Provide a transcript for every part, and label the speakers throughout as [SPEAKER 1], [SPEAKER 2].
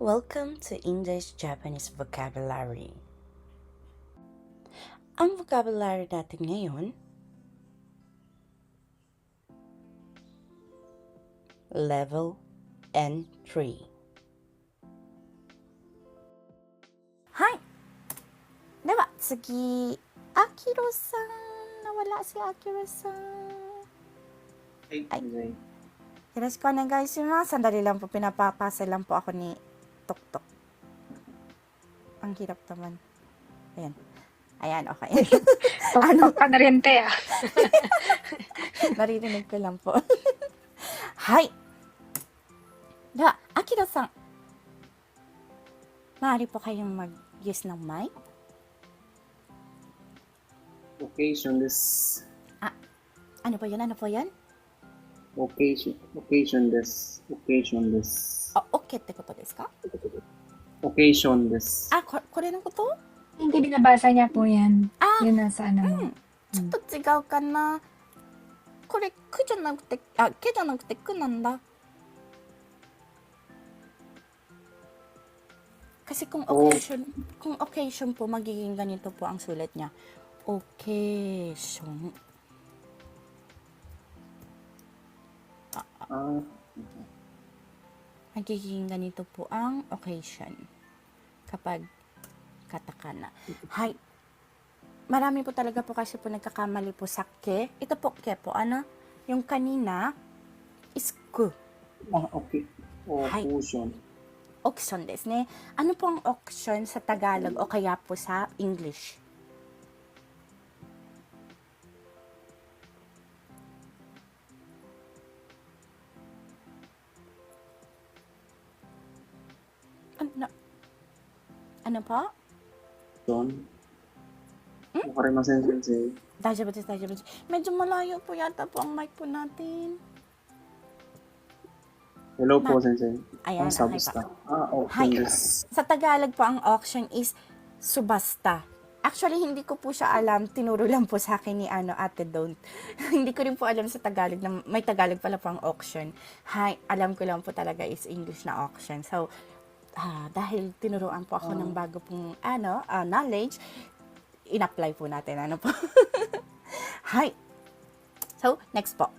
[SPEAKER 1] Welcome to English-Japanese Vocabulary. Ang vocabulary natin ngayon, Level N3. Hi! Dewa, tsugi, Akiro-san. Nawala si Akiro-san. Ay. Yoroshiku onegai shimasu. Sandali lang po, pinapapasa lang po ako ni Tok-Tok. Ang hirap naman. Ayan, okay.
[SPEAKER 2] Tok-tok ka na rin, te, ah.
[SPEAKER 1] Naririnig ko lang po. Hi! Da, Akira-san. Maaari po kayong mag-use ng mic?
[SPEAKER 3] Occasion this.
[SPEAKER 1] Ano po yan?
[SPEAKER 3] Occasion this.
[SPEAKER 1] Okay ってことですか?
[SPEAKER 3] Occasion this.
[SPEAKER 1] これのこと?
[SPEAKER 2] Hindi binabasa niya po yan.
[SPEAKER 1] Ah,
[SPEAKER 2] Yun nasa ano mo.
[SPEAKER 1] ちょっと違うかな。これ、くじゃなくて、けじゃなくてくなんだ。Kasi kung occasion po, magiging ganito po ang sulat niya. Occasion. Magiging ganito po ang occasion kapag katakana. Hi. Marami po talaga po kasi po nagkakamali po sa ke. Ito po ke po. Ano? Yung kanina is ku.
[SPEAKER 3] Okay. Occasion.
[SPEAKER 1] Auction desu ne. Ano po ang auction sa Tagalog o kaya po sa English? Ano po?
[SPEAKER 3] Occasion. Wakarimasen sensei.
[SPEAKER 1] 大丈夫です。Medyo malayo po yata po ang mic po natin.
[SPEAKER 3] Hello po, sensei.
[SPEAKER 1] Ayan, okay
[SPEAKER 3] Subasta.
[SPEAKER 1] pa.
[SPEAKER 3] Auction this.
[SPEAKER 1] Sa Tagalog po ang auction is subasta. Actually, hindi ko po siya alam. Tinuro lang po sa akin ni Ate Don't. Hindi ko rin po alam sa Tagalog na may Tagalog pala po ang auction. Hi, alam ko lang po talaga is English na auction. So, dahil tinuruan po ako ng bago pong knowledge, in-apply po natin. Ano po? Hi. So, next po.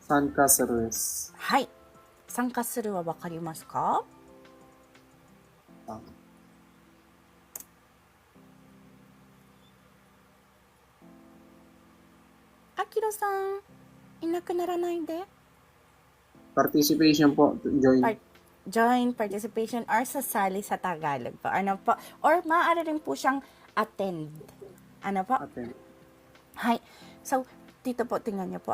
[SPEAKER 3] Sankasuru desu.
[SPEAKER 1] Hi. 参加するはわかりますか? Akiro-san, いなくならないで.
[SPEAKER 3] Participation po.
[SPEAKER 1] Join, participation, or sasali sa Tagalog po. Ano po? Or maaari rin po siyang attend. Ano po?
[SPEAKER 3] Attend.
[SPEAKER 1] Hi. So, dito po, tingnan niyo po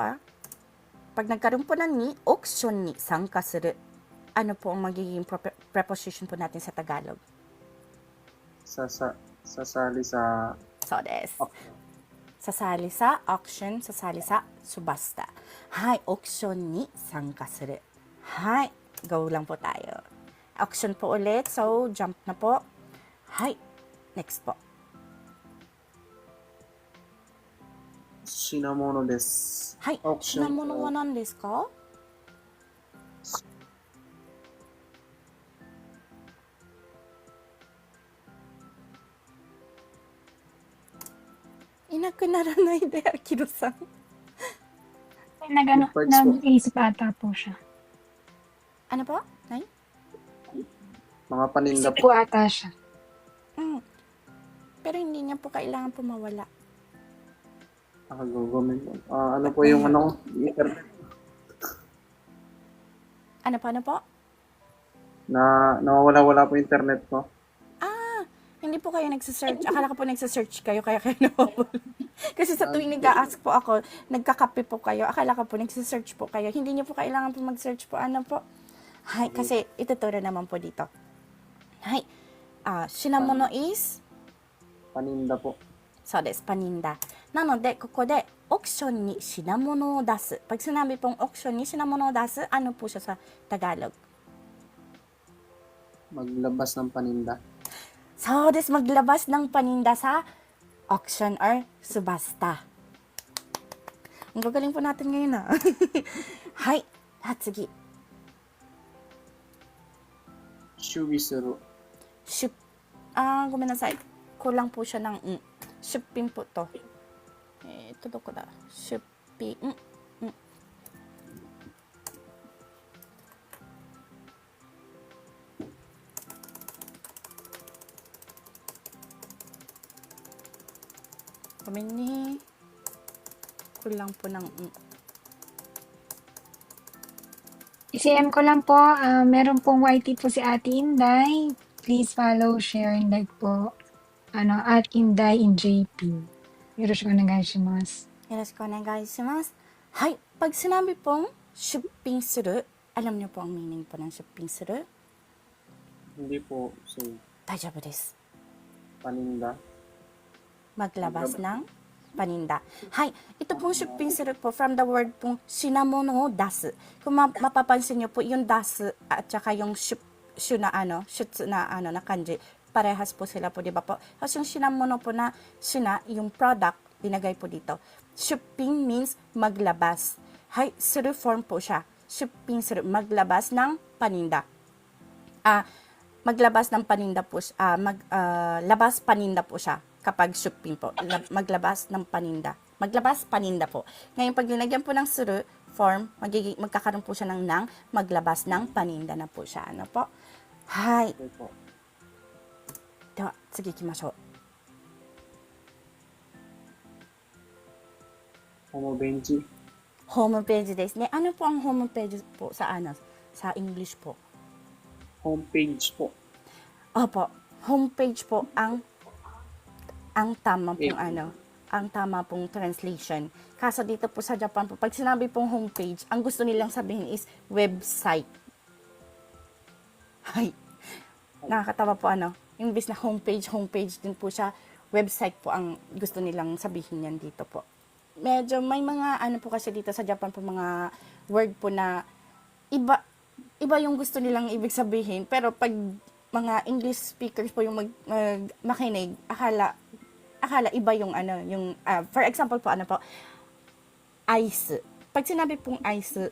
[SPEAKER 1] Pag nagkaroon po ng ni, auction ni sankasuru, ano po ang magiging preposition po natin sa Tagalog?
[SPEAKER 3] Sasali sa...
[SPEAKER 1] So, sasali sa auction, sasali sa subasta. Hi, auction ni sankasuru. Hi, go lang po tayo. Auction po ulit, so jump na po. Hi, next po.
[SPEAKER 3] Shinamono desu.
[SPEAKER 1] はい、品物は何ですか? Inakunararay de, Akiro-san.
[SPEAKER 2] Nag-iisip ata po siya.
[SPEAKER 1] Ano po? Nay?
[SPEAKER 3] Mga paninda
[SPEAKER 2] Isip po ata siya.
[SPEAKER 1] Pero hindi niya po kailangan po mawala.
[SPEAKER 3] Ano po yung internet?
[SPEAKER 1] Ano po?
[SPEAKER 3] Nawawala po internet ko.
[SPEAKER 1] Hindi po kayo nagsasearch. Akala ko po nagsasearch kayo, kaya kayo nawawala. Kasi sa tuwing nag-a-ask po ako, nagkakape po kayo. Akala ko po nagsasearch po kayo. Hindi niyo po kailangan po mag-search po. Ano po? Hi, kasi ituturo naman po dito. Hi. Shinamono is?
[SPEAKER 3] Paninda po.
[SPEAKER 1] So, desu, paninda. Nanode, ここで auction ni shinamono o dasu. Pag sinabi pong auction ni shinamono o dasu, ano po siya sa Tagalog?
[SPEAKER 3] Maglabas ng paninda.
[SPEAKER 1] So, desu, maglabas ng paninda sa auction or subasta. Ang gagaling po natin ngayon Hi. 次。
[SPEAKER 3] シュビする。
[SPEAKER 1] ごめんなさい。kulang po siya ng出品po to. どこだ出品。ごめんね。kulang po ng
[SPEAKER 2] ICM ko lang po, meron pong YT po si Ate Inday. Please follow, share, and like po. At Inday in JP. Yoroshiku onegaishimasu.
[SPEAKER 1] よろしくお願いします。はい。Pag sinabi pong 出品する, alam niyo po ang meaning po ng 出品する?
[SPEAKER 3] Hindi po. So,
[SPEAKER 1] 大丈夫です。
[SPEAKER 3] paninda.
[SPEAKER 1] Maglabas ng paninda. Hay, ito pong 出品するpo from the word pong sinamono o dasu. Kung mapapansin niyo po yung dasu at saka yung shutsu na kanji, parehas po sila po, di ba po? Kasi yung sinamono po na yung product, dinagay po dito. 出品 means maglabas. Hay, suru form po siya. 出品する, maglabas ng paninda. Maglabas ng paninda po, labas paninda po siya kapag shopping po. Maglabas ng paninda. Maglabas paninda po. Ngayon, pag linagyan po ng suru form, magkakaroon po siya ng maglabas ng paninda na po siya. Ano po? Hay.
[SPEAKER 3] Okay po.
[SPEAKER 1] では、次行きましょう。
[SPEAKER 3] Homobenji.
[SPEAKER 1] ホームページですね。Ano po ang home page po sa sa English po?
[SPEAKER 3] Homepage po.
[SPEAKER 1] Opo, homepage po ang tama pong ang tama pong translation. Kaso dito po sa Japan po, pag sinabi pong homepage, ang gusto nilang sabihin is website. Hay. Nakakatawa po Imbis na homepage din po siya, website po ang gusto nilang sabihin yan dito po. Medyo may mga po kasi dito sa Japan po, mga word po na iba yung gusto nilang ibig sabihin, pero pag mga English speakers po yung makinig, akala iba yung for example po ice. Pag sinabi pong ice,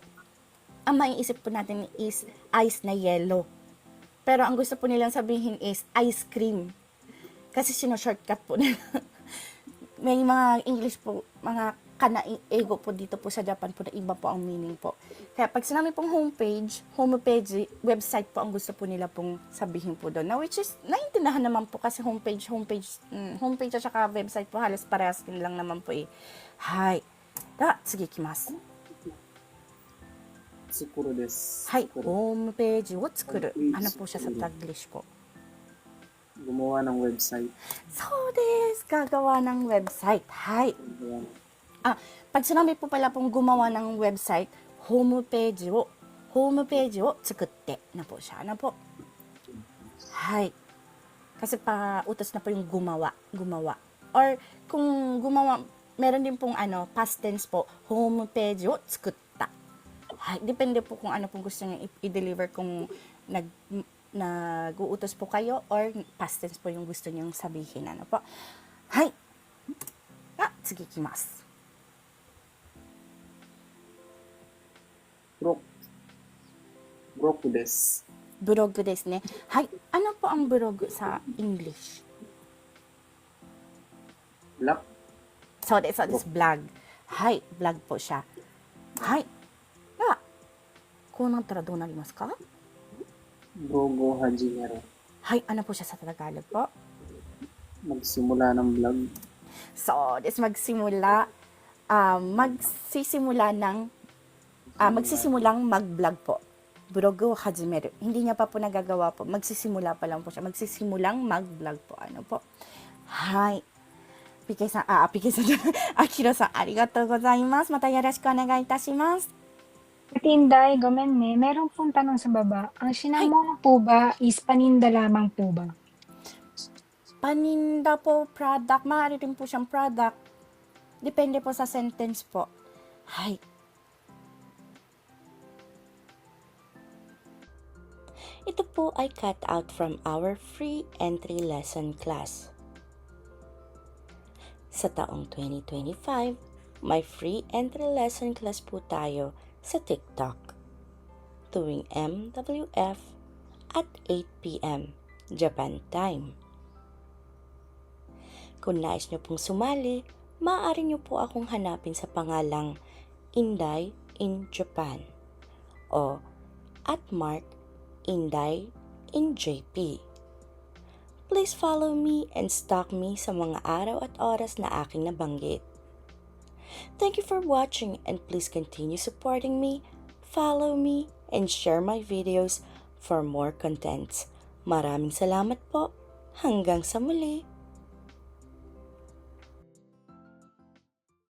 [SPEAKER 1] ang maiisip po natin is ice na yellow. Pero ang gusto po nilang sabihin is ice cream. Kasi shortcut po nila. May mga English po, mga kanaego po dito po sa Japan po na iba po ang meaning po. Kaya pag sinabi pong homepage, website po ang gusto po nila pong sabihin po doon. Now, which is, naiintindihan naman po kasi homepage at saka website po halos parehas din lang naman po eh. Hay. Da, sige, ikimasu.
[SPEAKER 3] Tsukuru desu.
[SPEAKER 1] Hay,
[SPEAKER 3] Tsukuru.
[SPEAKER 1] homepage wo tsukuru.
[SPEAKER 3] Homepage.
[SPEAKER 1] Ano po siya sa Taglish po?
[SPEAKER 3] Gumawa ng website.
[SPEAKER 1] So des, gagawa ng website. Hay.
[SPEAKER 3] Ayan.
[SPEAKER 1] Pag sinabi po pala pong gumawa ng website, homepage wo tsukutte na po siya. Ano po? Hay. Kasi utos na po yung gumawa. Or kung gumawa, meron din pong past tense po, homepage wo tsukutta. Hay. Depende po kung ano pong gusto niyo i-deliver, kung nag-uutos po kayo or past tense po yung gusto niyong sabihin. Ano po? Hay. Sige, ikimasu.
[SPEAKER 3] Broku desu.
[SPEAKER 1] Blog desu ne. Hay. Ano po ang blog sa English?
[SPEAKER 3] Black.
[SPEAKER 1] So desu, vlog. Hay. Vlog po siya. Hay. Deは、こうなったらどうなりますか?
[SPEAKER 3] Blogo hajimeru.
[SPEAKER 1] Hay. Ano po siya sa Tagalog po?
[SPEAKER 3] Magsimula ng vlog.
[SPEAKER 1] So desu, magsisimulang mag-vlog po. Blogo hajimeru. Hindi niya pa po nagagawa po. Magsisimula pa lang po siya. Magsisimulang mag-vlog po. Ano po? Hay. PK-san, Akiro-san, ありがとうございます。またよろしくお願いいたします。
[SPEAKER 2] Ate Inday, gomenne, meron pong tanong sa baba. Ang sinamono po ba is paninda lamang po ba?
[SPEAKER 1] Paninda po, product. Maaari rin po siyang product. Depende po sa sentence po. Hay. Ito po ay cut out from our free entry lesson class. Sa taong 2025, may free entry lesson class po tayo sa TikTok. tuwing MWF at 8 p.m. Japan time. Kung nais nyo pong sumali, maaari nyo po akong hanapin sa pangalang Inday in Japan o @Inday in JP. Please follow me and stalk me sa mga araw at oras na aking nabanggit. Thank you for watching and please continue supporting me, follow me, and share my videos for more contents. Maraming salamat po. Hanggang sa muli.